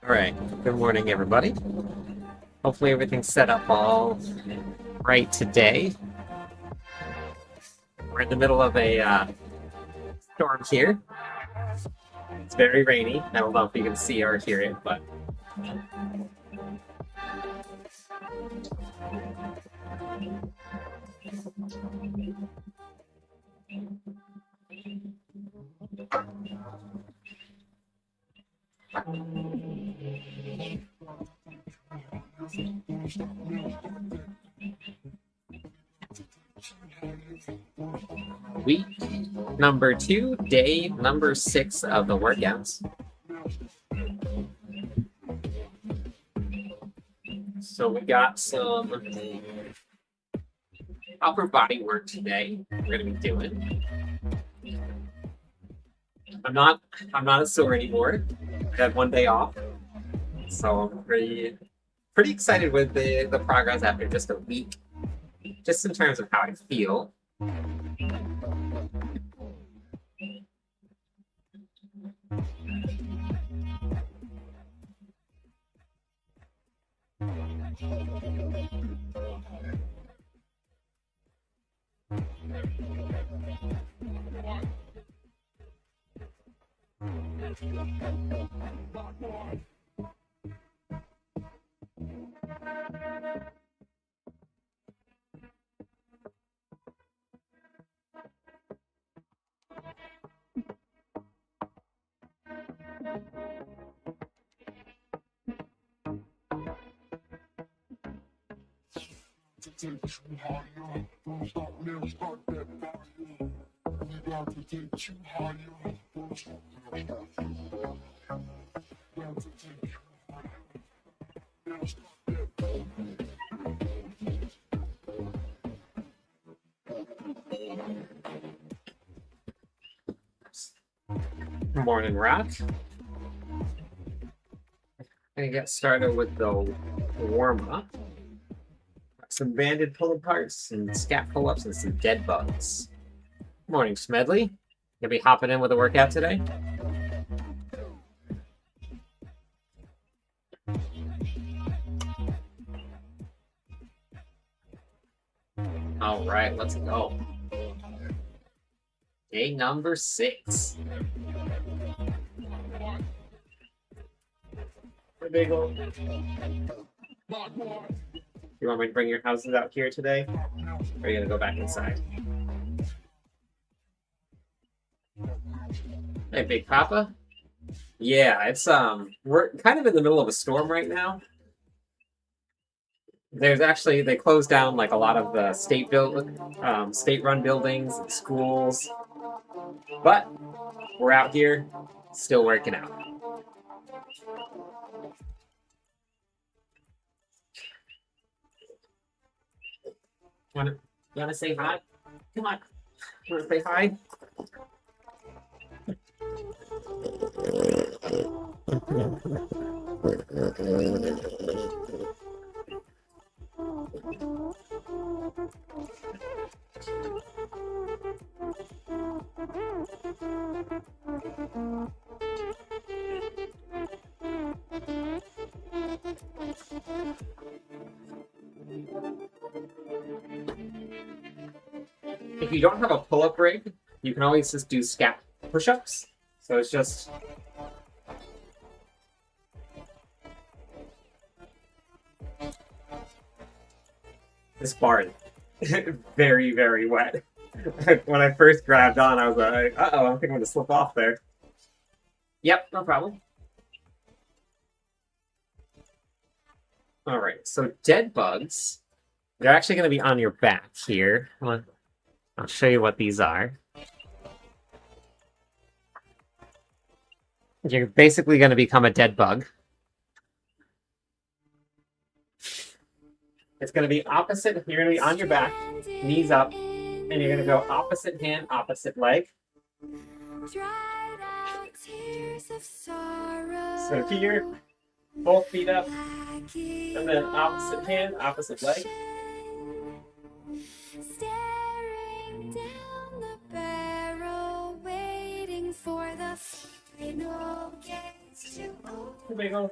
Alright, good morning everybody. Hopefully everything's set up all right today. We're in the middle of a storm here. It's very rainy. I don't know if you can see or hear it, but week number 2, day number 6 of the workouts. So we got some upper body work today. We're gonna be doing. I'm not as sore anymore. I had one day off, so I'm pretty excited with the progress after just a week. Just in terms of how I feel. Morning, Rock. Gonna get started with the warm-up. Some banded pull-aparts, some scat pull-ups, and some dead bugs. Morning, Smedley. Gonna be hopping in with a workout today? All right, let's go. Day number 6. Big old. You want me to bring your houses out here today? Or are you gonna go back inside? Hey, Big Papa. Yeah, it's we're kind of in the middle of a storm right now. They closed down like a lot of the state-run buildings and schools, but we're out here still working out. You wanna say hi? Come on. You wanna say hi? If you don't have a pull-up rig, you can always just do scat push-ups. So it's just this bar is very, very wet. When I first grabbed on, I was like, uh-oh, I think I'm going to slip off there. Yep, no problem. All right, so dead bugs, they're actually going to be on your back here. I'll show you what these are. You're basically going to become a dead bug. It's going to be opposite, you're going to be on your back, knees up, and you're going to go opposite hand, opposite leg. So here, both feet up, and then opposite hand, opposite leg. Bagel.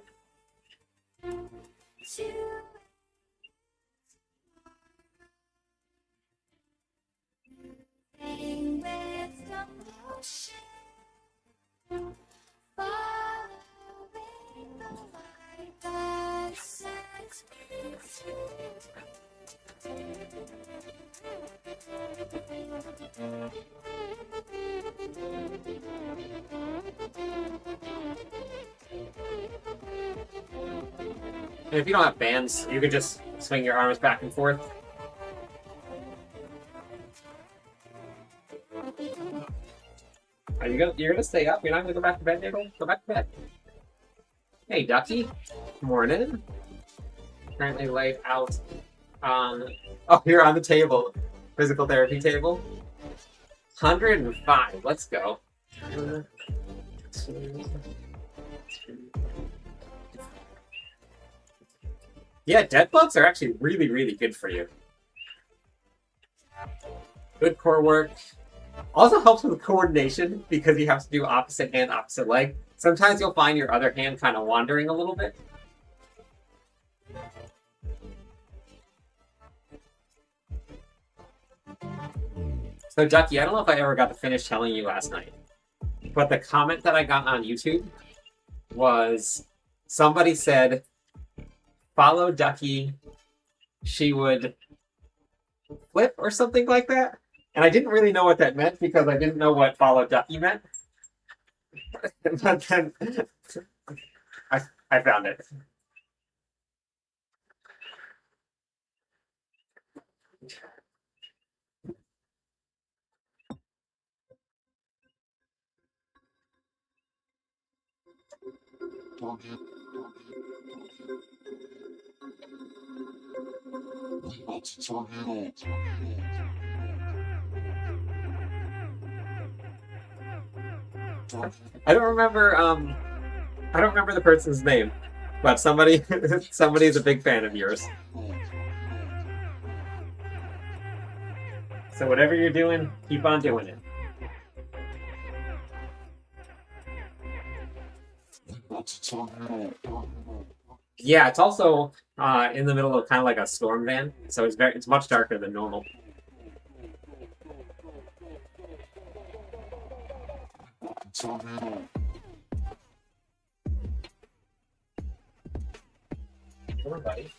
And if you don't have bands, you could just swing your arms back and forth. You're gonna stay up? You're not gonna go back to bed, Nigel? Go back to bed. Hey, Ducky. Morning. Currently laid out on... Oh, you're on the table. Physical therapy table. 105. Let's go. 1, 2, 3. Yeah, dead bugs are actually really, really good for you. Good core work. Also helps with coordination because you have to do opposite hand, opposite leg. Sometimes you'll find your other hand kind of wandering a little bit. So, Ducky, I don't know if I ever got to finish telling you last night, but the comment that I got on YouTube was somebody said, follow Ducky, she would flip or something like that. And I didn't really know what that meant because I didn't know what follow Ducky meant. But then I found it. I don't remember the person's name, but somebody's a big fan of yours. So whatever you're doing, keep on doing it. Yeah, it's also in the middle of kind of like a storm van, so it's much darker than normal. Come on, buddy.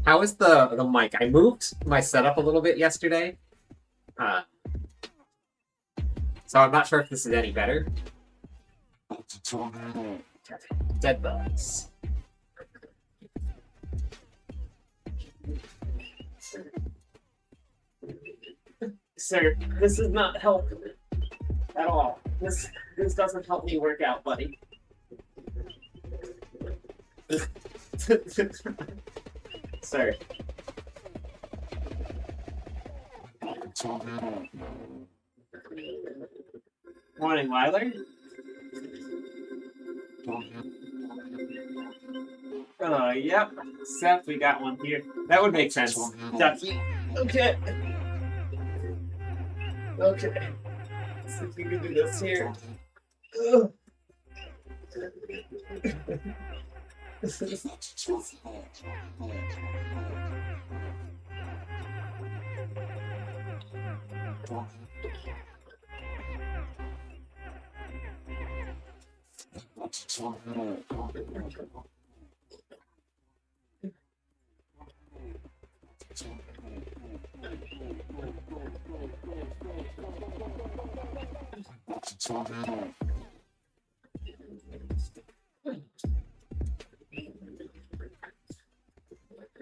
How is the mic? I moved my setup a little bit yesterday. So I'm not sure if this is any better. Dead bugs. Sir, this does not help at all. This doesn't help me work out, buddy. Sir. Morning, Weiler. Yep. Seth, we got one here. That would make sense. Ducky. Okay. Okay. Let's see if we can do this here. Ugh.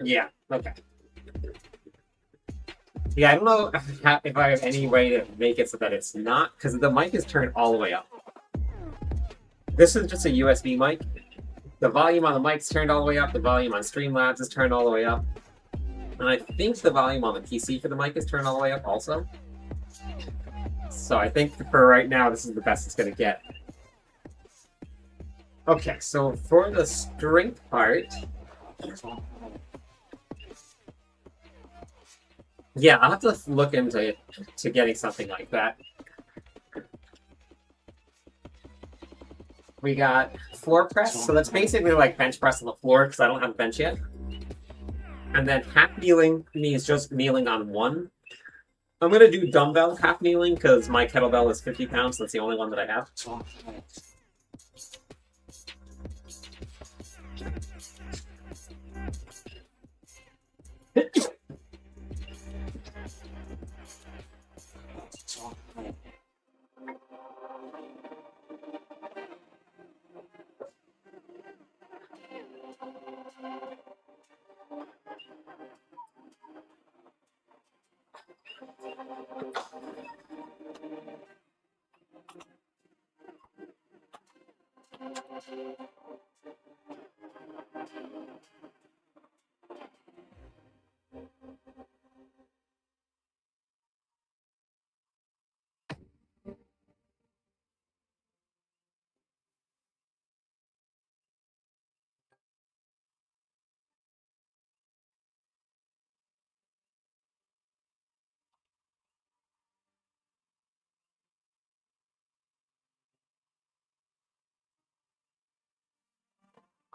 Yeah, okay. Yeah, I don't know if I have any way to make it so that it's not, because the mic is turned all the way up. This is just a USB mic. The volume on the mic's turned all the way up, the volume on Streamlabs is turned all the way up. And I think the volume on the PC for the mic is turned all the way up also. So I think for right now, this is the best it's going to get. Okay, so for the strength part... Yeah, I'll have to look into getting something like that. We got floor press, so that's basically like bench press on the floor because I don't have a bench yet. And then half kneeling means just kneeling on one. I'm gonna do dumbbell half kneeling because my kettlebell is 50 pounds. That's the only one that I have.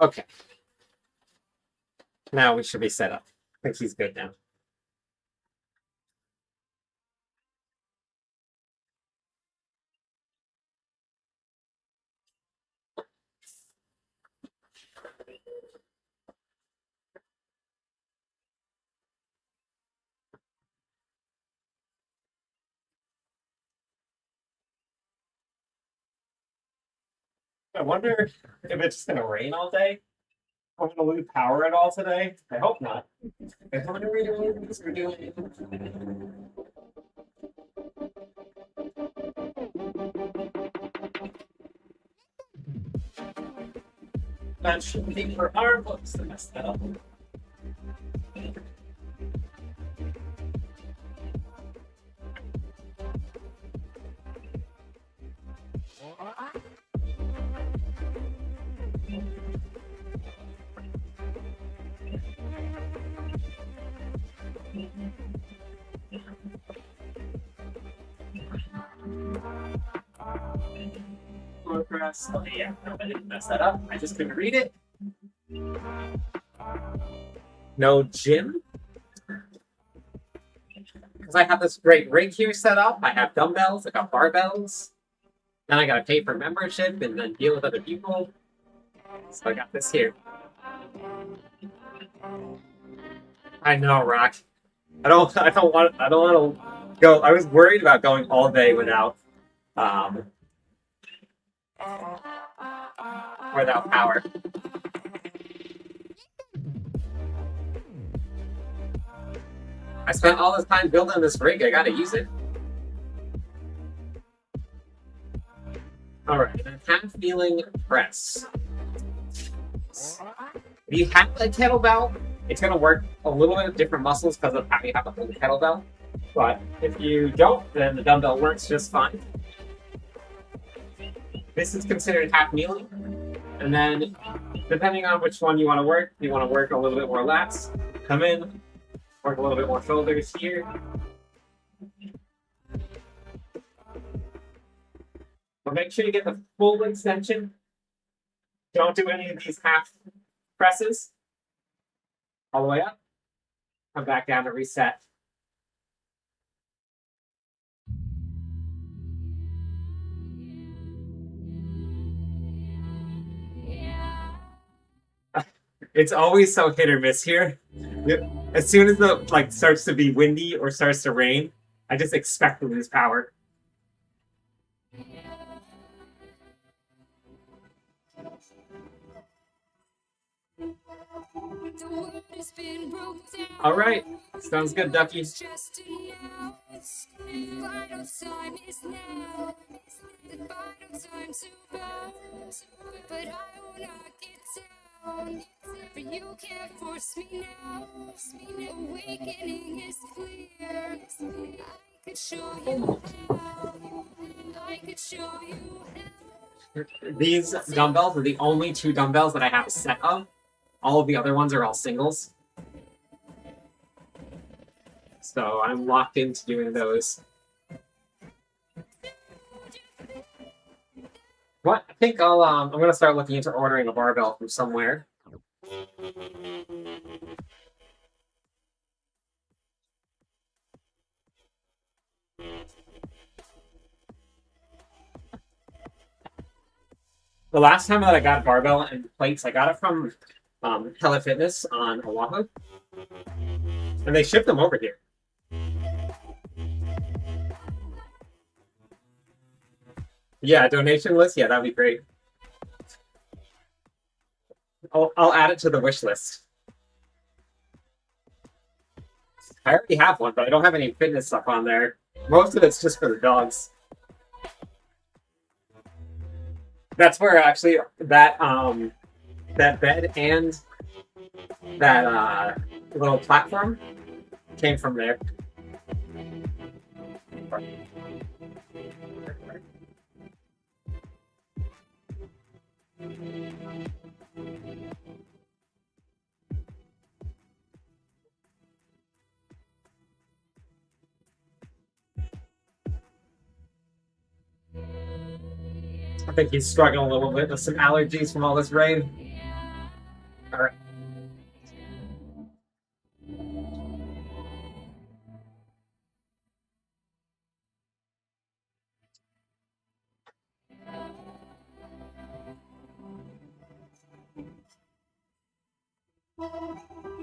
Okay, now we should be set up. I think he's good now. I wonder if it's just gonna rain all day. I'm gonna lose power at all today. I hope not. What are we doing? We're doing. That should be for our books to mess that up. Progress. Oh, yeah, no, I didn't mess that up. I just couldn't read it. No gym. Because I have this great rig here set up. I have dumbbells, I got barbells. Then I gotta pay for membership and then deal with other people. So I got this here. I know, Rock. I don't want to go. I was worried about going all day without power. I spent all this time building this rig. I gotta use it. All right, half kneeling press. If you have a kettlebell, it's gonna work a little bit of different muscles because of how you have to hold the kettlebell. But if you don't, then the dumbbell works just fine. This is considered half kneeling. And then, depending on which one you want to work a little bit more lats, come in, work a little bit more shoulders here. But make sure you get the full extension. Don't do any of these half presses. All the way up. Come back down to reset. It's always so hit or miss here. As soon as the starts to be windy or starts to rain, I just expect to lose power. All right, sounds good, Ducky. You can't force me now. Awakening is clear. I could show you how. I could show you how. These dumbbells are the only two dumbbells that I have a set of. All of the other ones are all singles. So I'm locked into doing those. What? I think I'm gonna start looking into ordering a barbell from somewhere. The last time that I got barbell and plates, I got it from Hella Fitness on Oahu, and they shipped them over here. Yeah, donation list. Yeah, that'd be great. I'll add it to the wish list. I already have one, but I don't have any fitness stuff on there. Most of it's just for the dogs. That's where actually that bed and that little platform came from there. I think he's struggling a little bit with some allergies from all this rain. All right.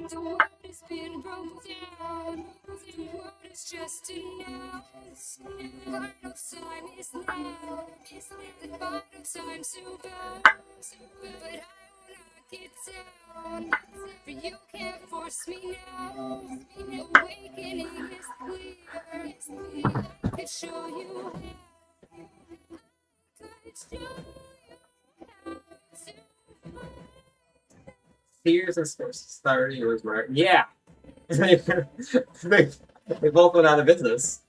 The world has been broken down. The world is just announced. Vital time is now. The vital time to go. But I will not get down. For you can't force me now. Awakening is clear. I could show you how. I could show you how to. Sears and Star Wars Mark. Yeah. they both went out of business.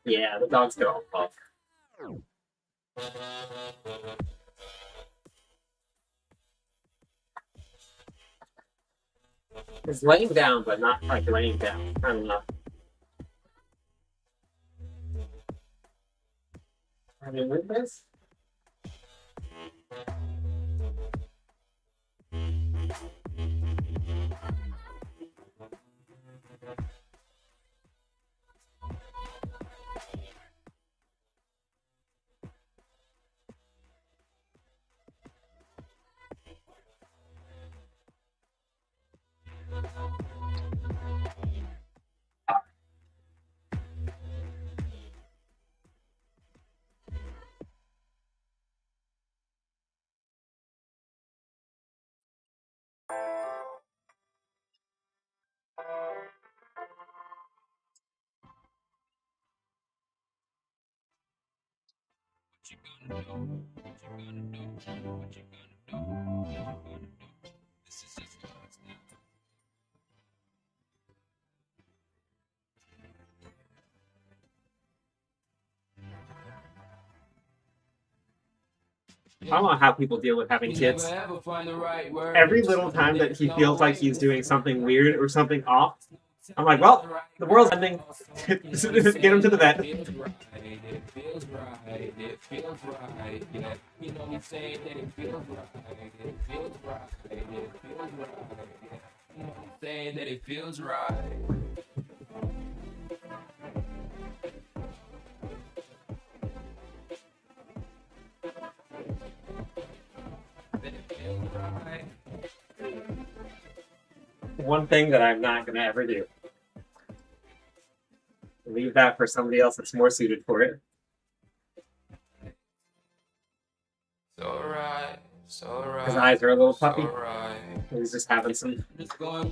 Yeah, the dogs get all puff. It's laying down, but not like laying down. I don't know. Are you with this? I don't know how people deal with having kids. Every little time that he feels like he's doing something weird or something off, I'm like, well, the world's ending. Get him to the vet. It feels right. It feels right. Yeah. You know me saying that it feels right. It feels right. It feels right. Yeah. You know me saying that it feels right. One thing that I'm not going to ever do. Leave that for somebody else that's more suited for it. It's alright. It's alright. His eyes are a little puppy. It's alright. He's just having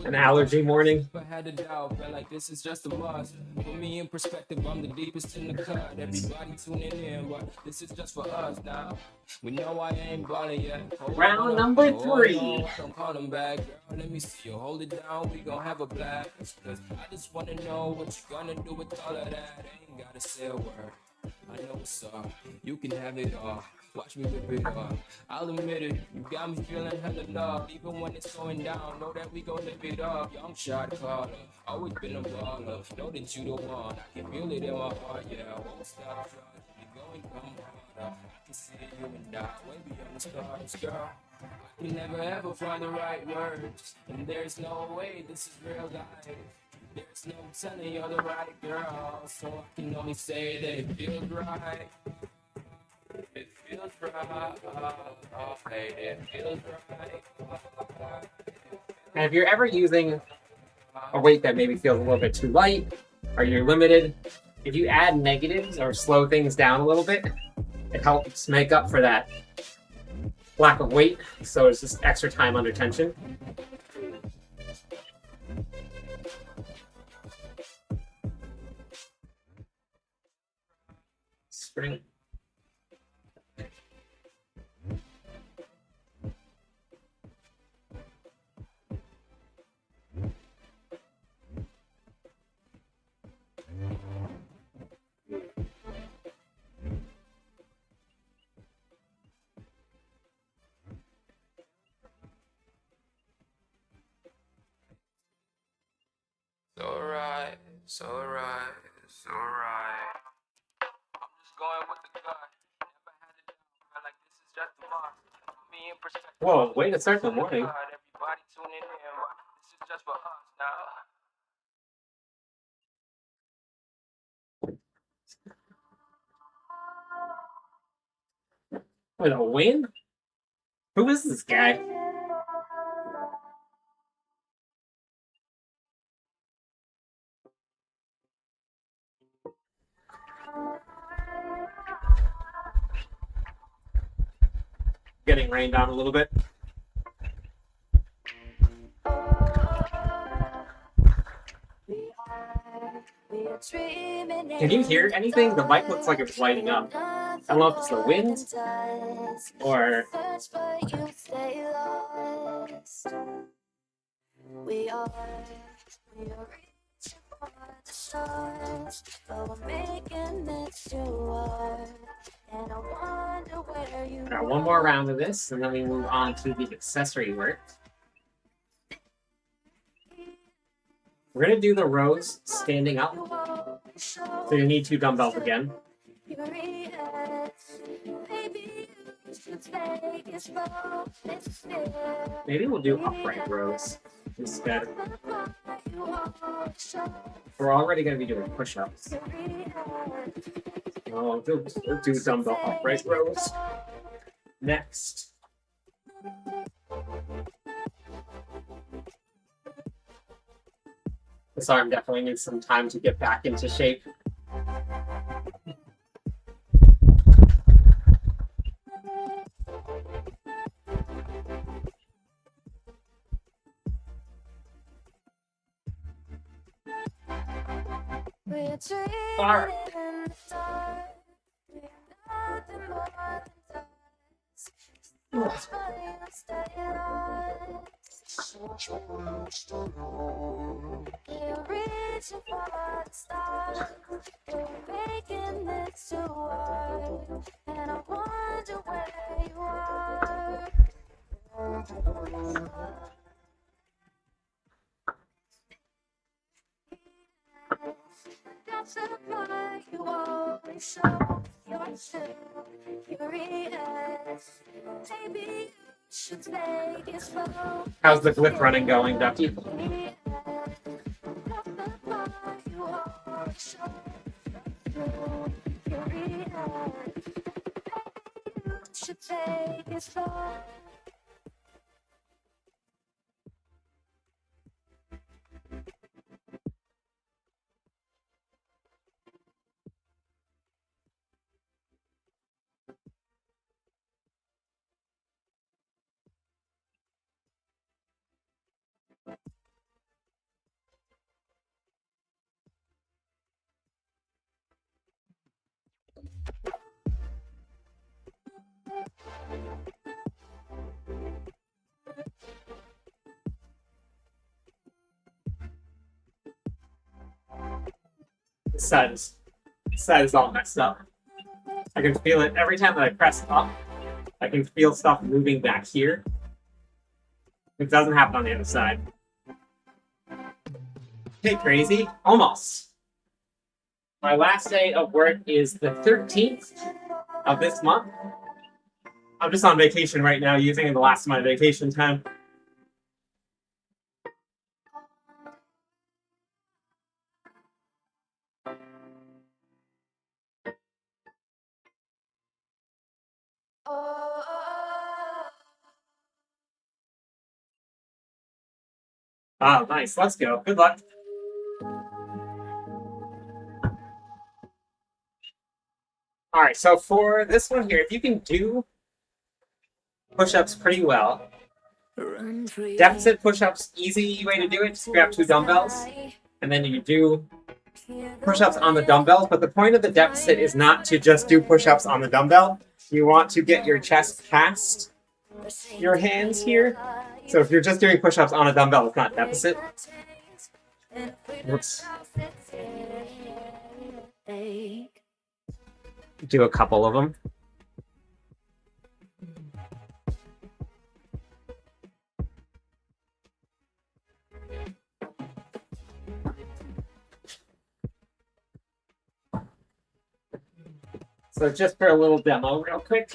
an allergy morning. I had a doubt, felt like this is just a must. Put me in perspective, I'm the deepest in the cut. Everybody tuning in, but this is just for us now. We know I ain't balling yet. Round number 3. Don't call them back, girl. Let me see you hold it down. We gon' have a blast. Cause I just wanna know what you gonna do with all of that. Ain't gotta say a word. I know what's up. You can have it all. Watch me whip it up. I'll admit it, you got me feeling hella love. Even when it's going down, know that we gon' live it up. Young shot caller, always been a baller. Know that you the one, I can feel it in my heart, yeah. I won't stop trying to be going, come harder. I can see you and I, way beyond the stars, girl. I can never ever find the right words, and there's no way this is real life. There's no telling you're the right girl, so I can only say that it feels right. It feels right. Oh, hey, it feels right. And if you're ever using a weight that maybe feels a little bit too light, or you're limited, if you add negatives or slow things down a little bit, it helps make up for that lack of weight. So it's just extra time under tension. Spring. It's alright. I'm just going with the gut. Never had it down. Felt like this is just a must. Put me in perspective. Whoa, way to start the morning. Everybody tuning in. This is just for us now. With a win? Who is this guy? Getting rained on a little bit. Can you hear anything? The mic looks like it's lighting up. I don't know if it's the wind or... We are reaching for the stars, but we're making it too. And I wonder where you Got one more round of this, and then we move on to the accessory work. We're gonna do the rows standing up, so you need 2 dumbbells again. Maybe we'll do upright rows instead. We're already gonna be doing push-ups. We'll do dumbbell upright rows next. This arm definitely needs some time to get back into shape. All right. And I wonder where you are. That's the part you always show. You're too curious. Maybe you should take it slow. How's the glyph running going, Ducky? That's the part you always show. You're curious. Maybe you should take it slow. This side is all messed up. I can feel it every time that I press up. I can feel stuff moving back here. It doesn't happen on the other side. Okay, crazy. Almost. My last day of work is the 13th of this month. I'm just on vacation right now, using the last of my vacation time. Ah, nice. Let's go. Good luck. All right, so for this one here, if you can do push-ups pretty well, deficit push-ups, easy way to do it, just grab 2 dumbbells, and then you do push-ups on the dumbbells, but the point of the deficit is not to just do push-ups on the dumbbell. You want to get your chest past your hands here. So if you're just doing push-ups on a dumbbell, it's not deficit. Whoops. Do a couple of them. So just for a little demo real quick.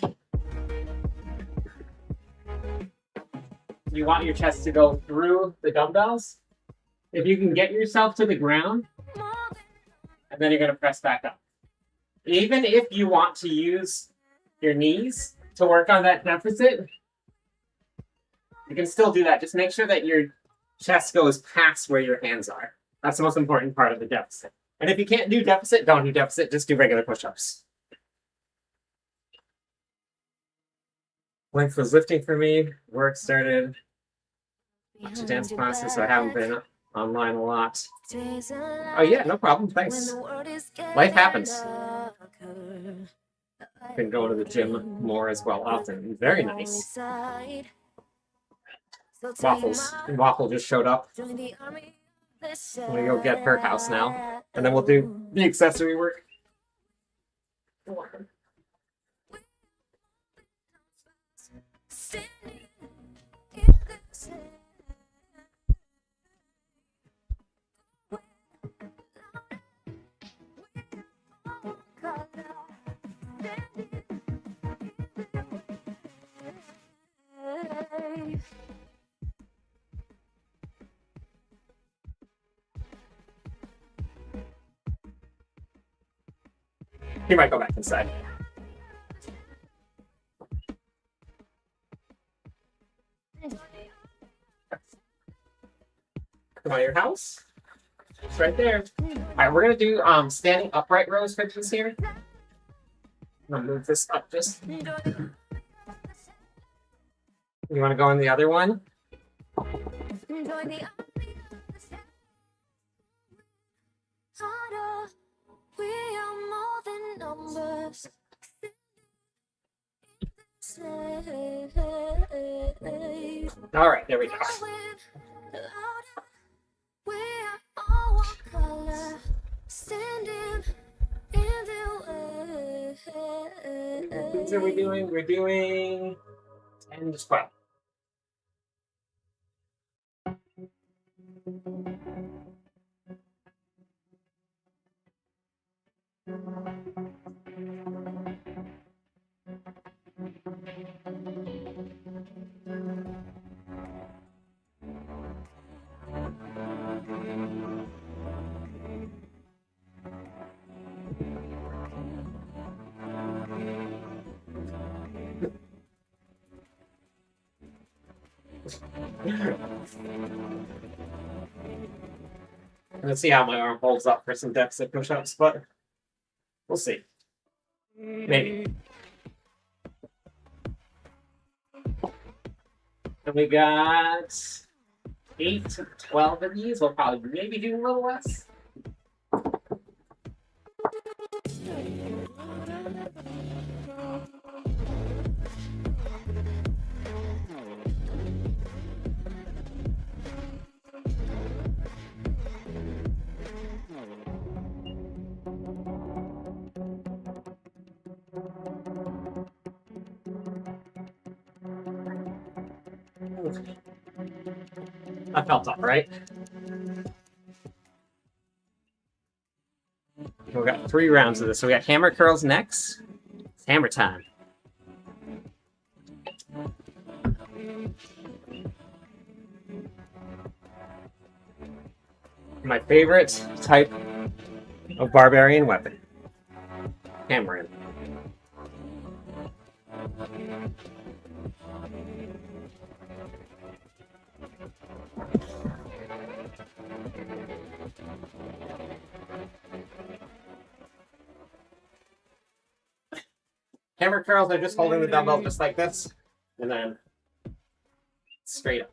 You want your chest to go through the dumbbells. If you can get yourself to the ground, and then you're going to press back up. Even if you want to use your knees to work on that deficit, you can still do that. Just make sure that your chest goes past where your hands are. That's the most important part of the deficit. And if you can't do deficit, don't do deficit. Just do regular push-ups. Length was lifting for me. Work started. Bunch of dance classes, so I haven't been online a lot. Oh yeah, no problem. Thanks. Life happens. Been going to the gym more as well often. Very nice. Waffle just showed up. I'm gonna go get her house now, and then we'll do the accessory work. He might go back inside. Come on, your house. It's right there. All right, we're gonna do standing upright rows for this here. I'm gonna move this up just. You want to go on the other one? All right, there we go. What are we doing? We're doing 10 to 12. Let's see how my arm holds up for some deficit push-ups, but we'll see. Maybe. And we got 8 to 12 of these. We'll probably maybe do a little less. That felt all right. We got 3 rounds of this. So we got hammer curls next. It's hammer time. My favorite type of barbarian weapon. Hammering. Hammer curls are just holding the dumbbell just like this, and then straight up.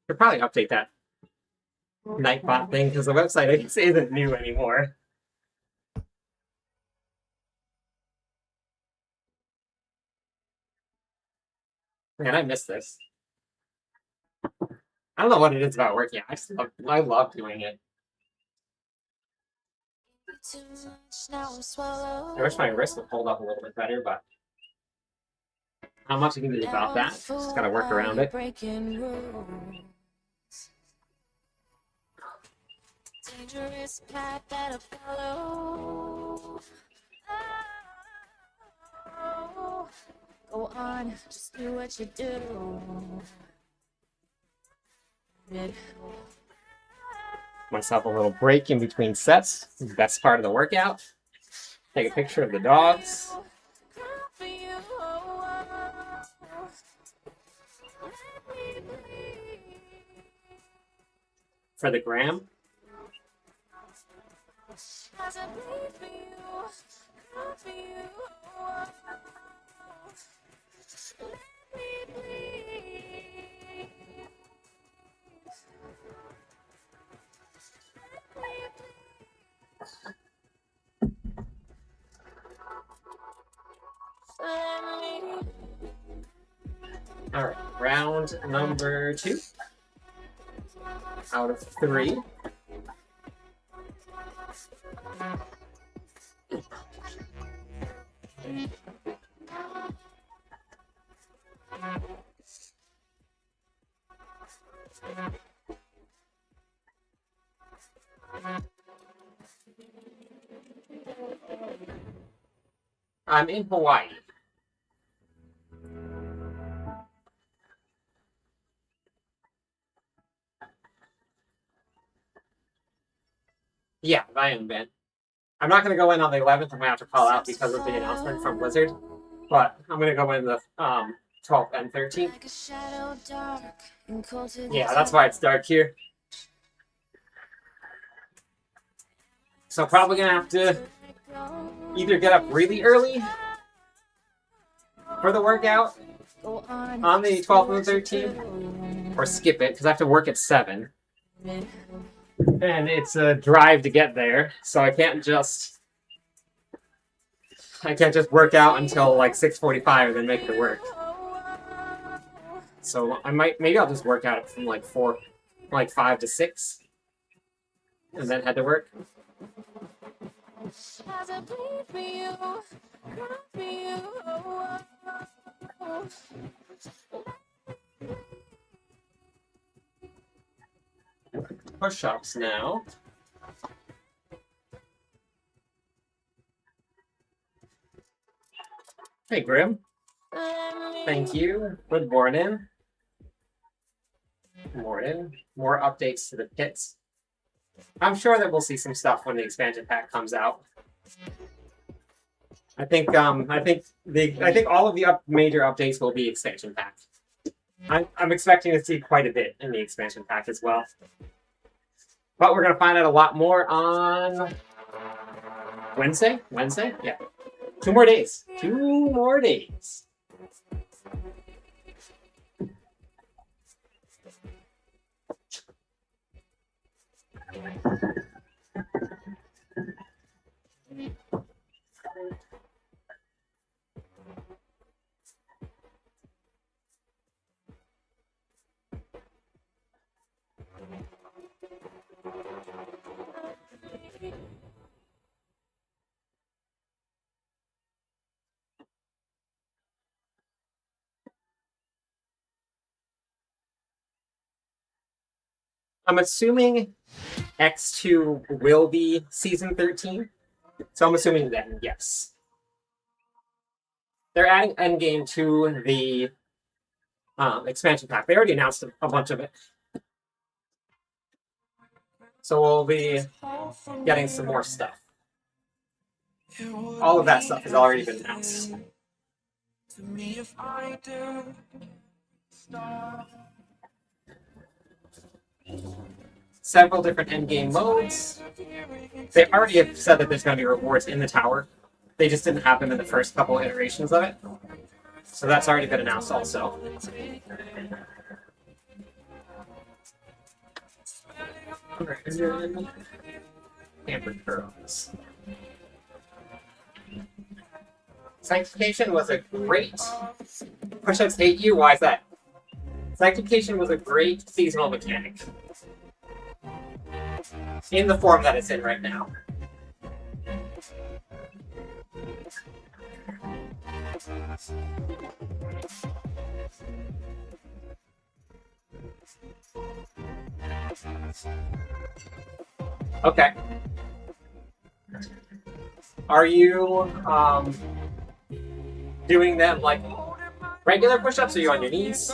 Should probably update that Nightbot thing because the website I guess isn't new anymore. Man, I miss this. I don't know what it is about working out. I love doing it. I wish my wrist would hold up a little bit better, but not much you can do about that. Just gotta work around it. Dangerous path that I follow. Oh, go on, just do what you do. Myself a little break in between sets. The best part of the workout. Take a picture of the dogs. For the gram. All right, round number 2 out of 3. I'm in Hawaii. Yeah, I am, Ben. I'm not going to go in on the 11th. I'm going to have to call out because of the announcement from Blizzard. But I'm going to go in the 12th and 13th. Yeah, that's why it's dark here. So probably going to have to either get up really early for the workout on the 12th and 13th, or skip it because I have to work at 7. And it's a drive to get there, so I can't just work out until like 6:45 and then make it to work. So maybe I'll just work out from like 5 to 6, and then head to work. Push-ups now. Hey, Grim. Thank you. Good morning. Good morning. More updates to the pits. I'm sure that we'll see some stuff when the expansion pack comes out. I think all of the major updates will be expansion pack. I'm expecting to see quite a bit in the expansion pack as well. But we're going to find out a lot more on Wednesday? Wednesday? Yeah. 2 more days. 2 more days. I'm assuming X2 will be season 13. So I'm assuming then, yes. They're adding Endgame to the expansion pack. They already announced a bunch of it. So we'll be getting some more stuff. All of that stuff has already been announced. Several different endgame modes. They already have said that there's going to be rewards in the tower. They just didn't have them in the first couple iterations of it. So that's already been announced also. Hampered Pearls. Sanctification was a great... Push-ups hate you? Why is that? Sanctification was a great seasonal mechanic. In the form that it's in right now. Okay. Are you doing them like regular push-ups, or are you on your knees?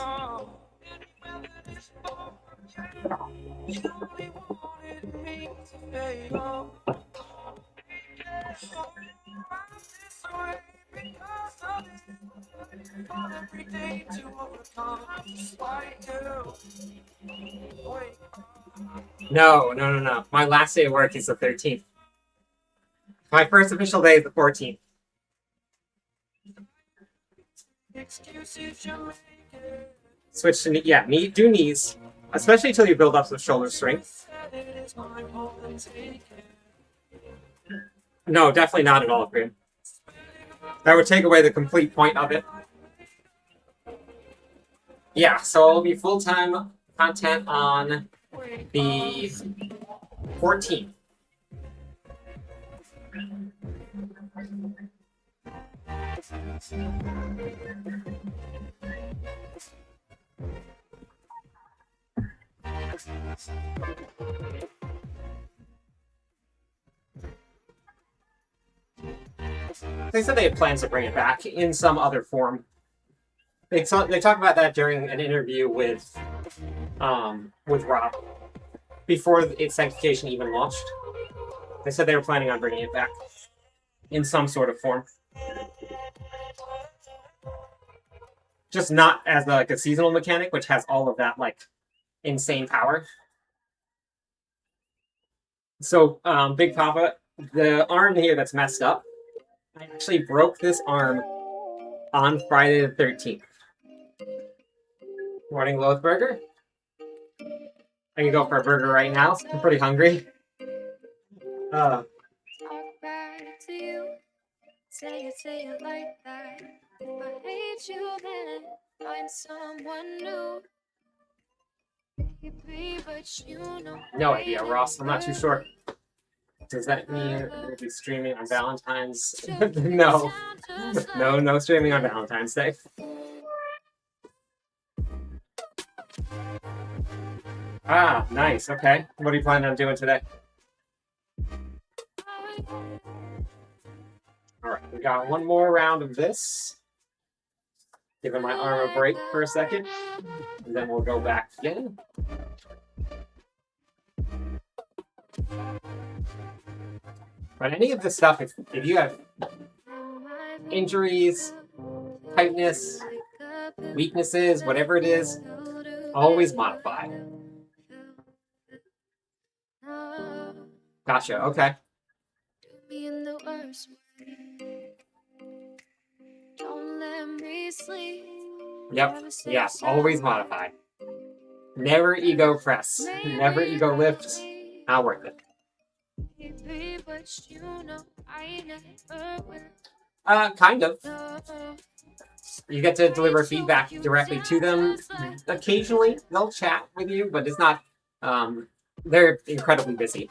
No. My last day of work is the 13th. My first official day is the 14th. Switch to do knees, especially until you build up some shoulder strength. No, definitely not at all, Grim. That would take away the complete point of it. Yeah, so it'll be full-time content on the 14th. They said they had plans to bring it back in some other form. They talked about that during an interview with Rob before its sanctification even launched. They said they were planning on bringing it back in some sort of form, just not as like a seasonal mechanic, which has all of that like insane power. So, Big Papa, the arm here that's messed up, I actually broke this arm on Friday the 13th. Morning, Loathburger. I can go for a burger right now. I'm pretty hungry. Talk back to you. Say it like that. If I hate you, then find someone new. But you know, No idea, Ross. I'm not too sure. Does that mean we'll be streaming on Valentine's? No. No streaming on Valentine's Day. Ah, nice. Okay. What are you planning on doing today? Alright, we got one more round of this. Giving my arm a break for a second. And then we'll go back again. But any of this stuff, if you have injuries, tightness, weaknesses, whatever it is, always modify. Gotcha, okay. Yep, yes, always modify. Never ego press. Never ego lift. Not worth it. But you know I never will. Kind of. No. You get to deliver feedback directly to them. Occasionally, they'll chat with you, but it's not. They're incredibly busy.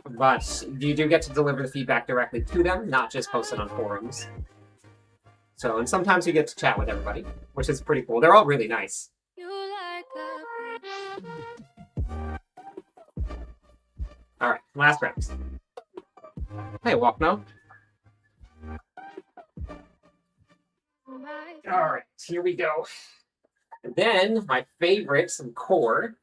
But you do get to deliver the feedback directly to them, not just post it on forums. So, and sometimes you get to chat with everybody, which is pretty cool. They're all really nice. You like All right, last round. Hey, Walkno. All right, here we go. And then my favorite, some core.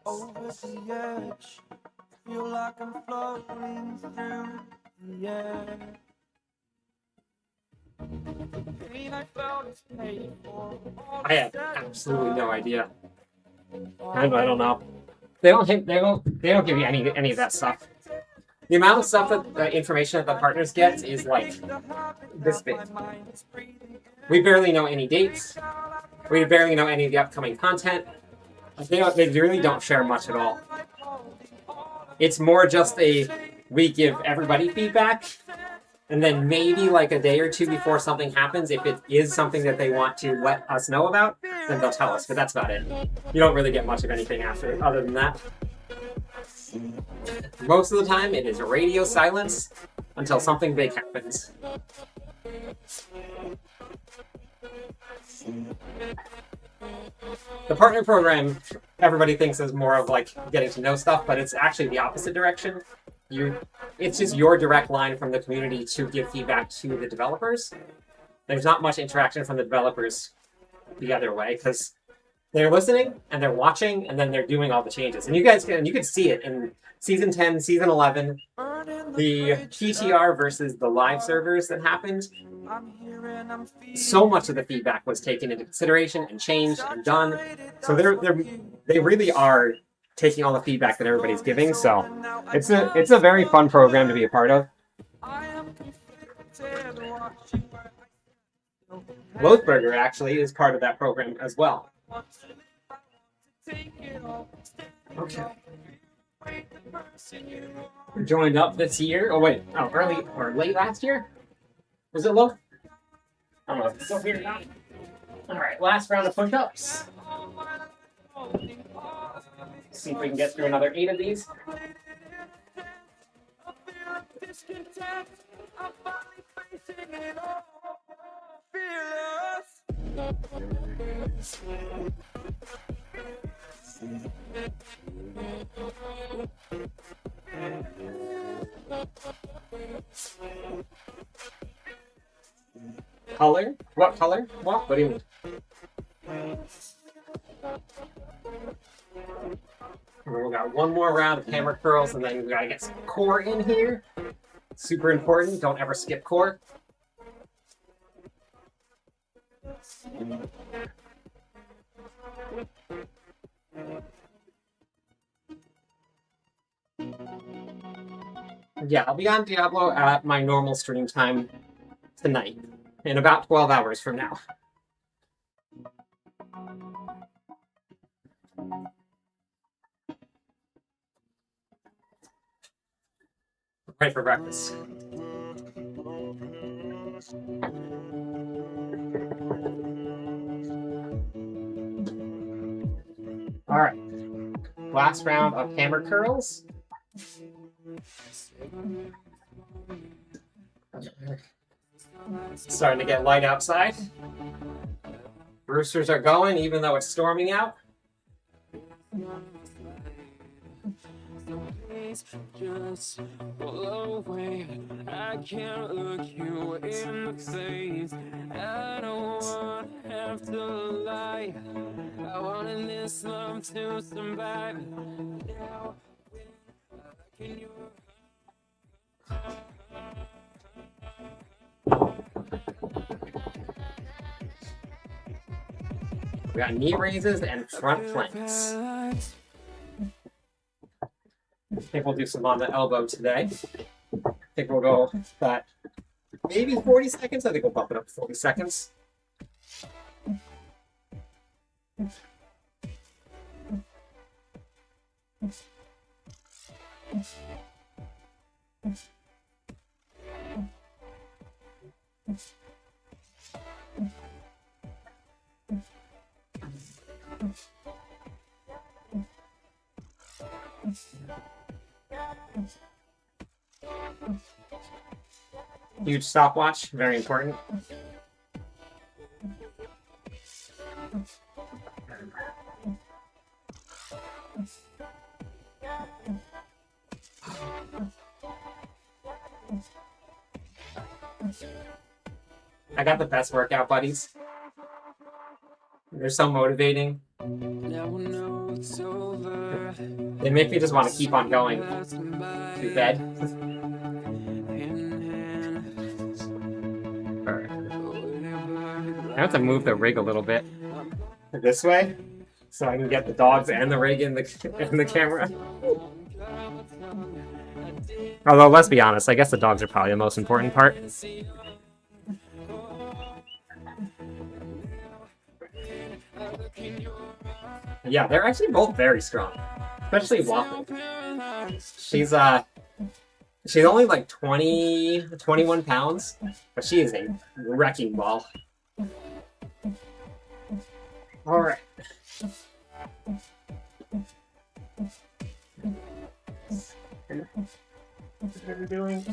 Over the edge, feel like I'm floating through the air. The pain I felt is paid for. I have absolutely no idea. I don't know. They don't give you any of that stuff. The amount of stuff that the information that the partners get is like this big. We barely know any dates. We barely know any of the upcoming content. They really don't share much at all. It's more just we give everybody feedback, and then maybe like a day or two before something happens, if it is something that they want to let us know about, then they'll tell us, but that's about it. You don't really get much of anything after, other than that. Most of the time, it is radio silence until something big happens. The partner program, everybody thinks is more of like getting to know stuff, but it's actually the opposite direction. It's just your direct line from the community to give feedback to the developers. There's not much interaction from the developers the other way, because they're listening and they're watching and then they're doing all the changes. And you can see it in season 10, season 11, the PTR versus the live servers that happened. So much of the feedback was taken into consideration and changed and done. So they really are taking all the feedback that everybody's giving. So it's a very fun program to be a part of. Loathburger actually is part of that program as well. Okay. Joined up this year. Oh wait, early or late last year? Was it low? I don't know if it's still here or not. Alright, last round of push-ups. See if we can get through another 8 of these. Color? What color? What do you mean? We got one more round of hammer curls, and then we gotta get some core in here. Super important. Don't ever skip core. Yeah, I'll be on Diablo at my normal stream time tonight, in about 12 hours from now. Ready for breakfast. All right. Last round of hammer curls. It's starting to get light outside. Roosters are going, even though it's storming out. Just pull away. I can't look you in the face. I don't want to have to lie. I wanted this love to survive. Now, can you? We got knee raises and front planks. think we'll do some on the elbow today. I think we'll go that maybe 40 seconds. I think we'll bump it up to 40 seconds. Huge stopwatch, very important. I got the best workout buddies. They're so motivating. They make me just want to keep on going to bed. Alright. I have to move the rig a little bit this way so I can get the dogs and the rig in the camera. Although, let's be honest, I guess the dogs are probably the most important part. Yeah, they're actually both very strong. Especially Waffle. She's only like 21 pounds, but she is a wrecking ball. Alright. What are we doing?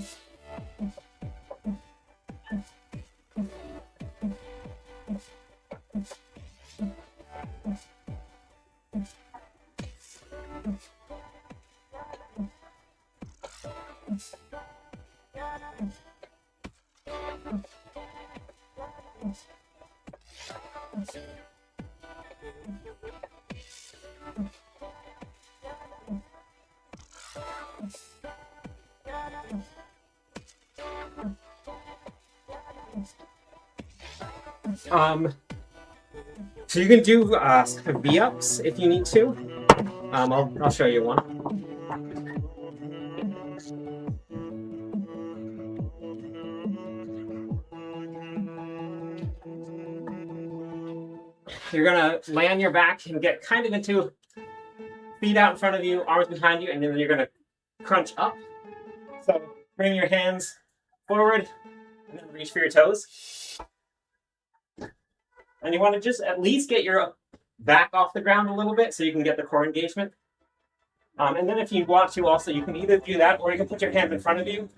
So you can do V-ups if you need to. I'll show you one. You're gonna lay on your back and get kind of into feet out in front of you, arms behind you, and then you're gonna crunch up. So bring your hands forward and then reach for your toes. And you want to just at least get your back off the ground a little bit so you can get the core engagement. And then if you want to also, you can either do that or you can put your hands in front of you.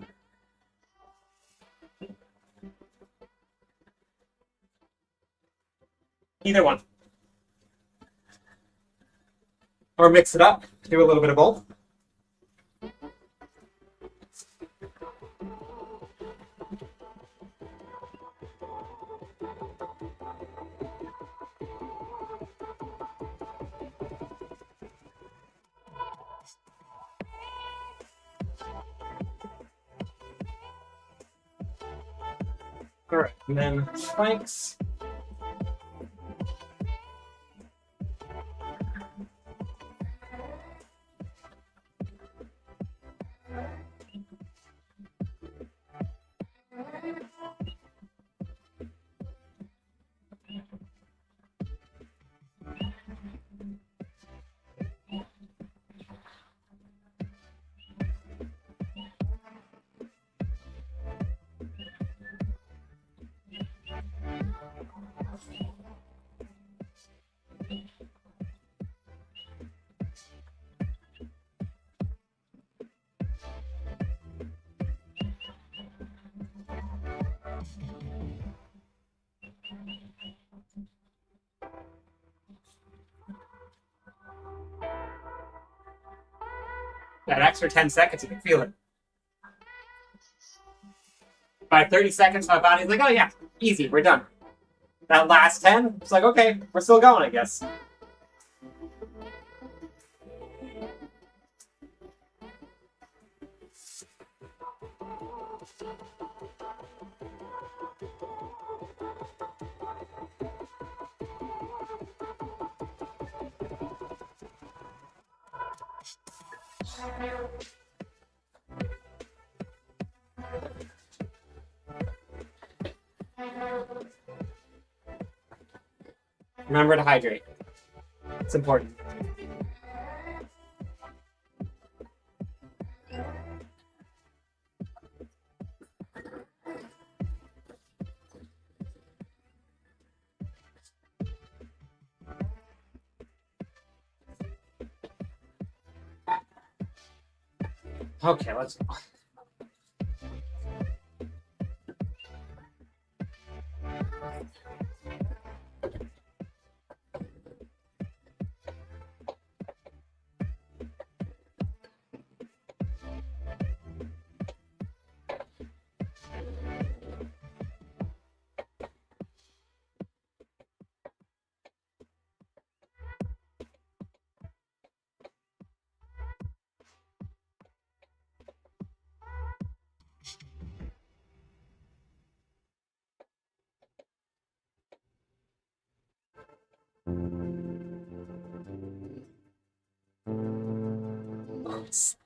Either one. Or mix it up, do a little bit of both. All right, and then planks. That extra 10 seconds, you can feel it. By 30 seconds, my body's like, oh yeah, easy, we're done. That last 10, it's like, okay, we're still going, I guess. Remember to hydrate. It's important. Okay, let's go.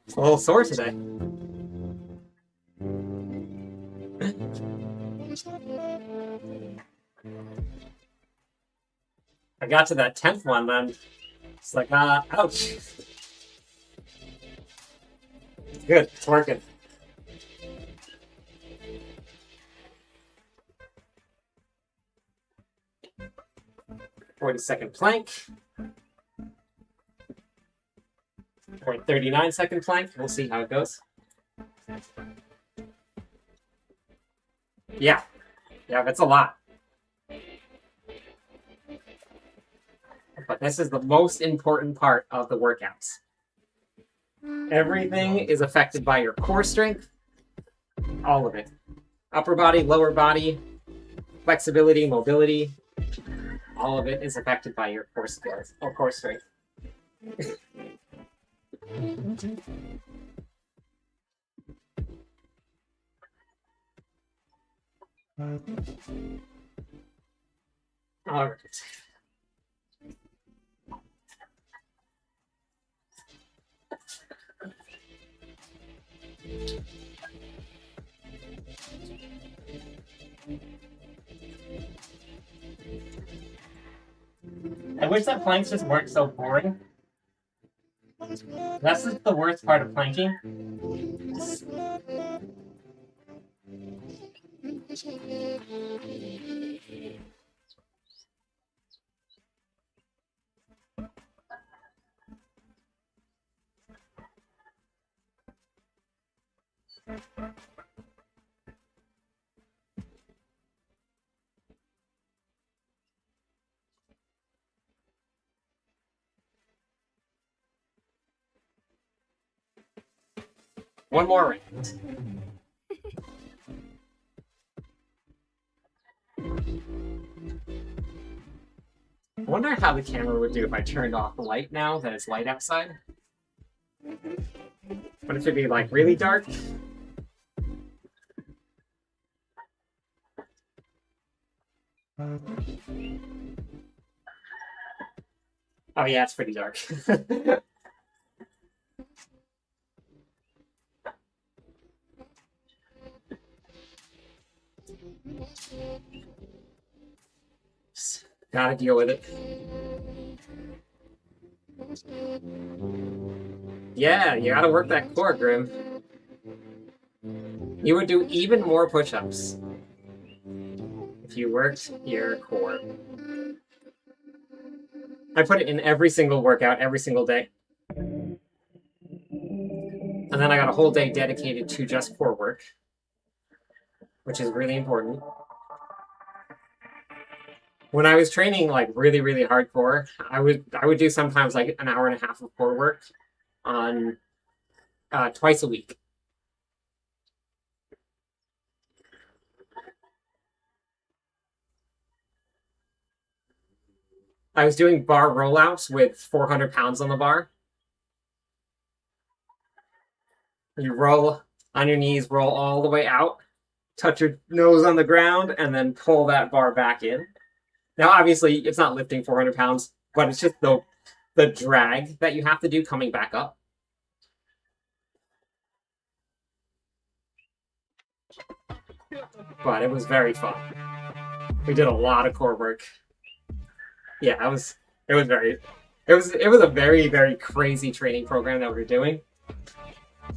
It's a little sore today. I got to that 10th one, then it's like, ouch. It's good, it's working. "40-second plank. Or 39-second plank. We'll see how it goes. Yeah, that's a lot. But this is the most important part of the workouts. Everything is affected by your core strength. All of it. Upper body, lower body, flexibility, mobility. All of it is affected by your core skills or core strength. All right. I wish that planks just weren't so boring. That's just the worst part of planking. One more round. I wonder how the camera would do if I turned off the light now that it's light outside. But if it'd be like really dark. Oh yeah, it's pretty dark. Gotta deal with it. Yeah, you gotta work that core, Grim. You would do even more push-ups if you worked your core. I put it in every single workout, every single day. And then I got a whole day dedicated to just core work, which is really important. When I was training like really, really hardcore, I would do sometimes like an hour and a half of core work on twice a week. I was doing bar rollouts with 400 pounds on the bar. You roll on your knees, roll all the way out, touch your nose on the ground, and then pull that bar back in. Now, obviously, it's not lifting 400 pounds, but it's just the drag that you have to do coming back up. but it was very fun. We did a lot of core work. Yeah, it was a very, very crazy training program that we were doing.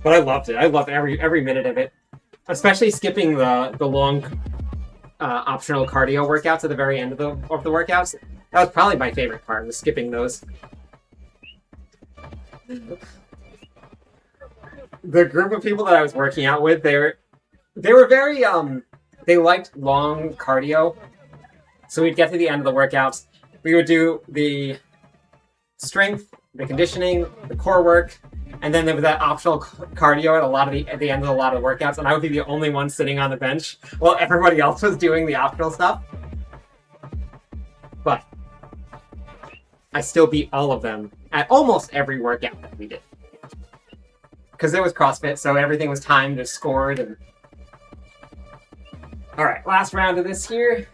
But I loved it. I loved every minute of it. Especially skipping the long optional cardio workouts at the very end of the workouts. That was probably my favorite part, was skipping those. The group of people that I was working out with, they were very they liked long cardio. So we'd get to the end of the workouts, we would do the strength, the conditioning, the core work, and then there was that optional cardio at the end of a lot of the workouts, and I would be the only one sitting on the bench while everybody else was doing the optional stuff. But I still beat all of them at almost every workout that we did. Because it was CrossFit, so everything was timed and scored. And all right, last round of this here.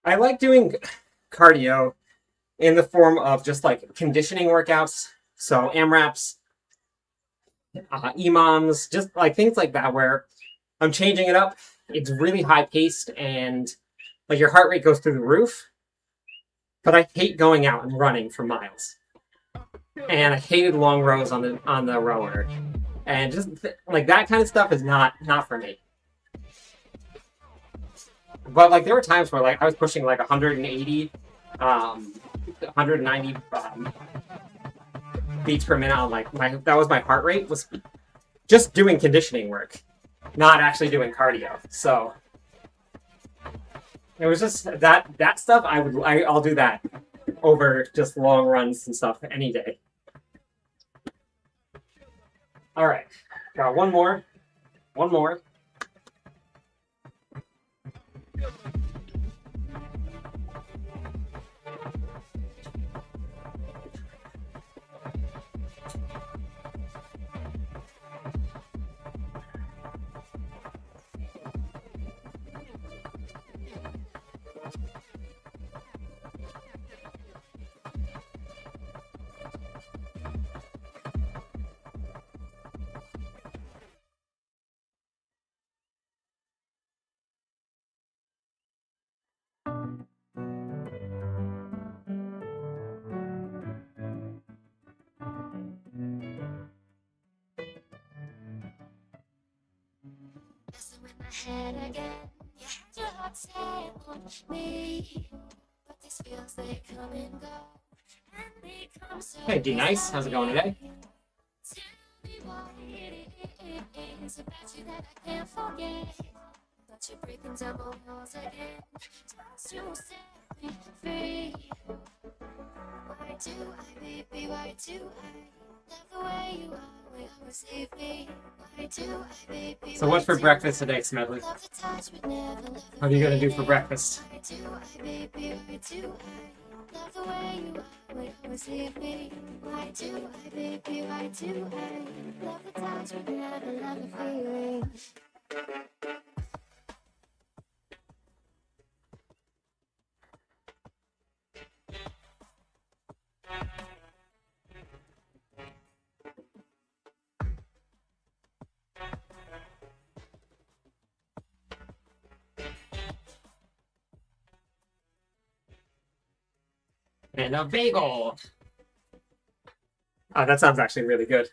I like doing cardio in the form of just like conditioning workouts. So AMRAPs, EMOMs, just like things like that where I'm changing it up. It's really high paced and like your heart rate goes through the roof. But I hate going out and running for miles. And I hated long rows on the rower. And just like that kind of stuff is not for me. But like there were times where like I was pushing like 180, 190 beats per minute on like that was my heart rate, was just doing conditioning work, not actually doing cardio. So it was just that stuff I'll do that over just long runs and stuff any day. All right, got one more. Messing with my head again. You had your heart set on me, but these feels they come and go, and they come so. Hey, D Nice, how's it going today? Tell me what it is about you that I can't forget. But you're breaking down my walls again. Just to set me free. Why do I, baby? Why do I love the way you are? So what's for breakfast today, Smedley? What are you gonna do for breakfast? And a bagel! Oh, that sounds actually really good.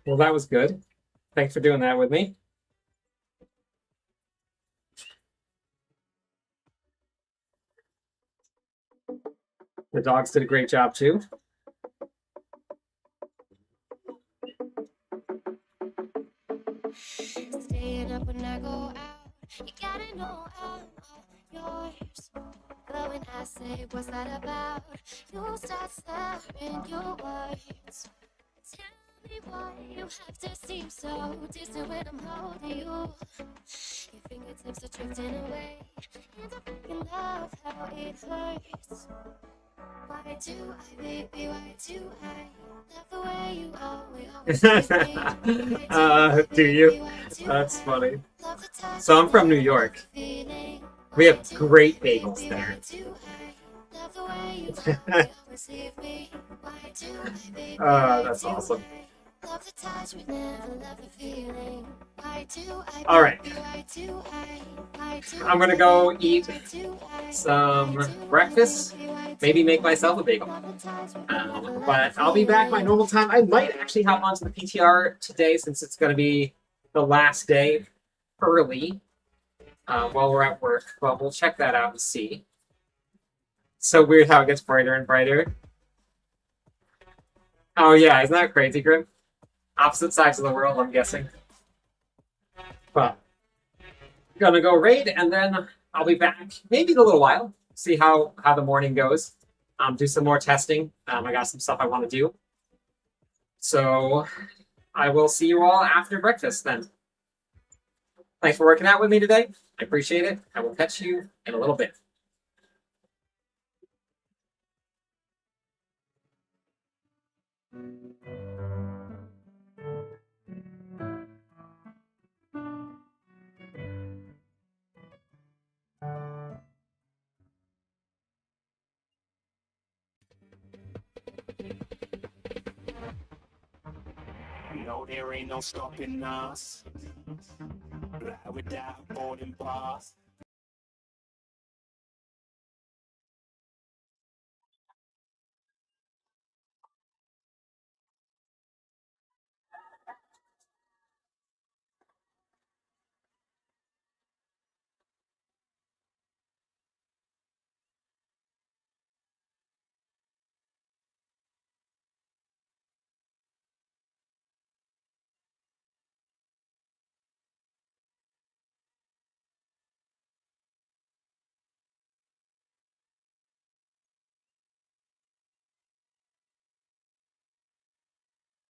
Well, that was good. Thanks for doing that with me. The dogs did a great job too. Staying up when I go out, you gotta know I'm all yours. say, what's that about? You start slurring your words. Tell me why you have to seem so distant when I'm holding you. Your fingertips are drifting away, and I freaking love how it hurts. Why do I, baby, why do I love the way you always leave me? Do you? That's funny. So I'm from New York. We have great bagels there. That's awesome. All right. I'm gonna go eat some breakfast. Maybe make myself a bagel. But I'll be back my normal time. I might actually hop onto the PTR today since it's gonna be the last day early while we're at work. But we'll check that out and see. So weird how it gets brighter and brighter. Oh yeah, isn't that crazy, Grim? Opposite sides of the world, I'm guessing. But gonna go raid, and then I'll be back maybe in a little while. See how the morning goes. Do some more testing. I got some stuff I want to do. So I will see you all after breakfast then. Thanks for working out with me today. I appreciate it. I will catch you in a little bit. No, there ain't no stopping us. Fly without boarding pass.